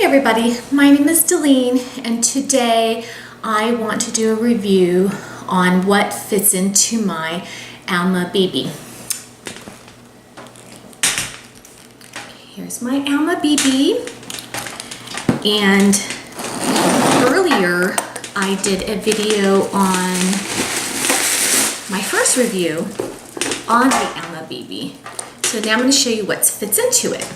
everybody, my name is Delene, and today I want to do a review on what fits into my Alma BB. Here's my Alma BB, and earlier I did a video on my first review on the Alma BB. So now I'm going to show you what fits into it.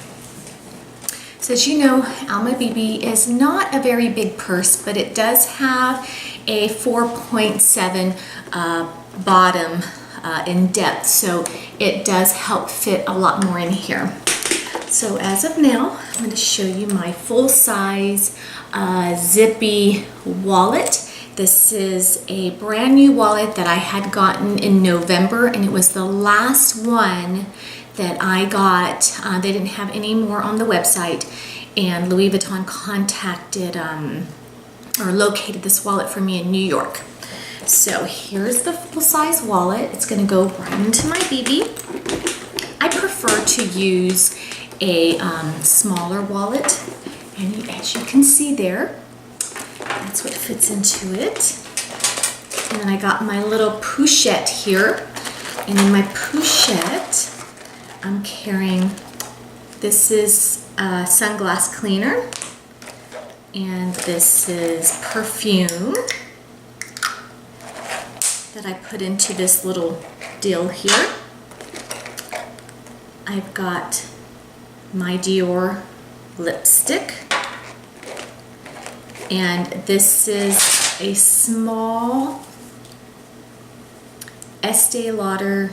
So as you know, Alma BB is not a very big purse, but it does have a 4.7 bottom in depth, so it does help fit a lot more in here. So as of now, I'm going to show you my full-size Zippy wallet. This is a brand new wallet that I had gotten in November, and it was the last one that I got. They didn't have any more on the website, and Louis Vuitton contacted or located this wallet for me in New York. So here's the full-size wallet. It's going to go right into my BB. I prefer to use a smaller wallet, and as you can see there, that's what fits into it. And then I got my little pochette here, and in my pochette I'm carrying, this is a sunglass cleaner, and this is perfume that I put into this little deal here. I've got my Dior lipstick, and this is a small Estee Lauder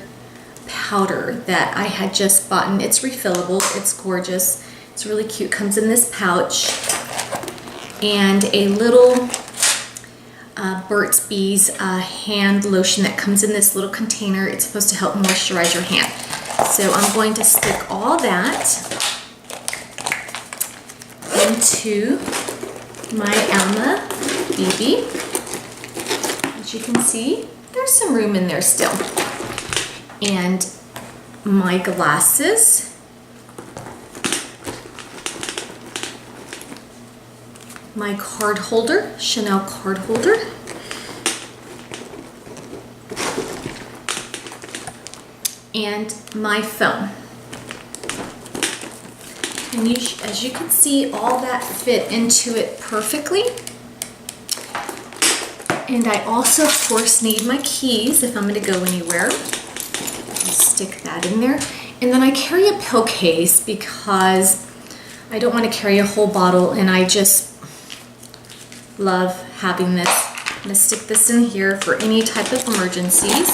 powder that I had just bought. It's refillable, it's gorgeous, it's really cute, comes in this pouch, and a little Burt's Bees hand lotion that comes in this little container. It's supposed to help moisturize your hand. So I'm going to stick all that into my Alma BB. As you can see, there's some room in there still. And my glasses, my card holder, Chanel card holder, and my phone. And as you can see, all that fit into it perfectly. And I also, of course, need my keys if I'm going to go anywhere. Stick that in there. And then I carry a pill case because I don't want to carry a whole bottle, and I just love having this. I'm going to stick this in here for any type of emergencies.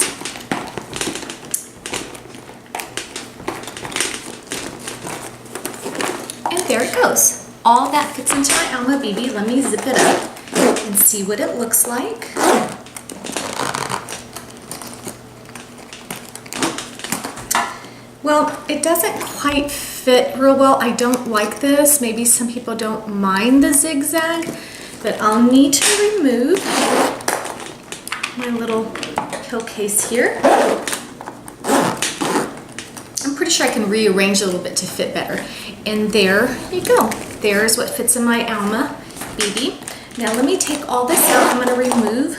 And there it goes. All that fits into my Alma BB. Let me zip it up and see what it looks like. Well, it doesn't quite fit real well. I don't like this. Maybe some people don't mind the zigzag, but I'll need to remove my little pill case here. I'm pretty sure I can rearrange a little bit to fit better. And there you go. There's what fits in my Alma BB. Now let me take all this out. I'm going to remove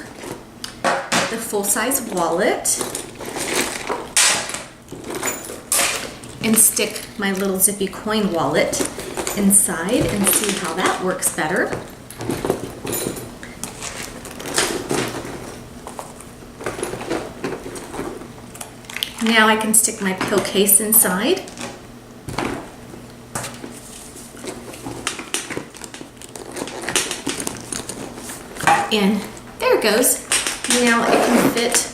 the full-size wallet and stick my little Zippy coin wallet inside and see how that works better. Now I can stick my pill case inside. And there it goes. Now it can fit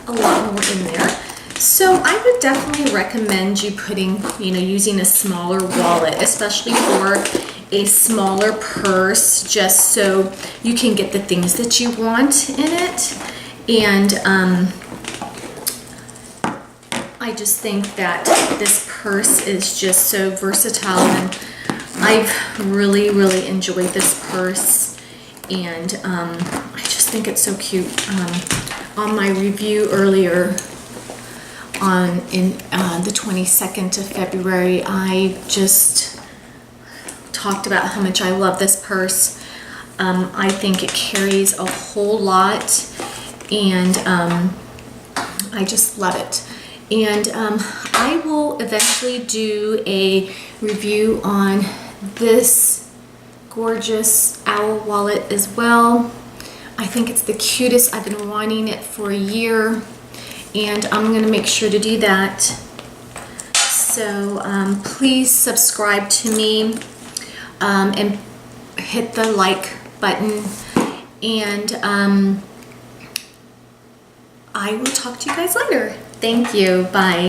a lot more in there. So I would definitely recommend you putting, using a smaller wallet, especially for a smaller purse, just so you can get the things that you want in it. And I just think that this purse is just so versatile, and I've really, really enjoyed this purse, and I just think it's so cute. On my review earlier, on the 22nd of February, I just talked about how much I love this purse. I think it carries a whole lot, and I just love it. And I will eventually do a review on this gorgeous owl wallet as well. I think it's the cutest. I've been wanting it for a year, and I'm going to make sure to do that. So please subscribe to me and hit the like button, and I will talk to you guys later. Thank you. Bye.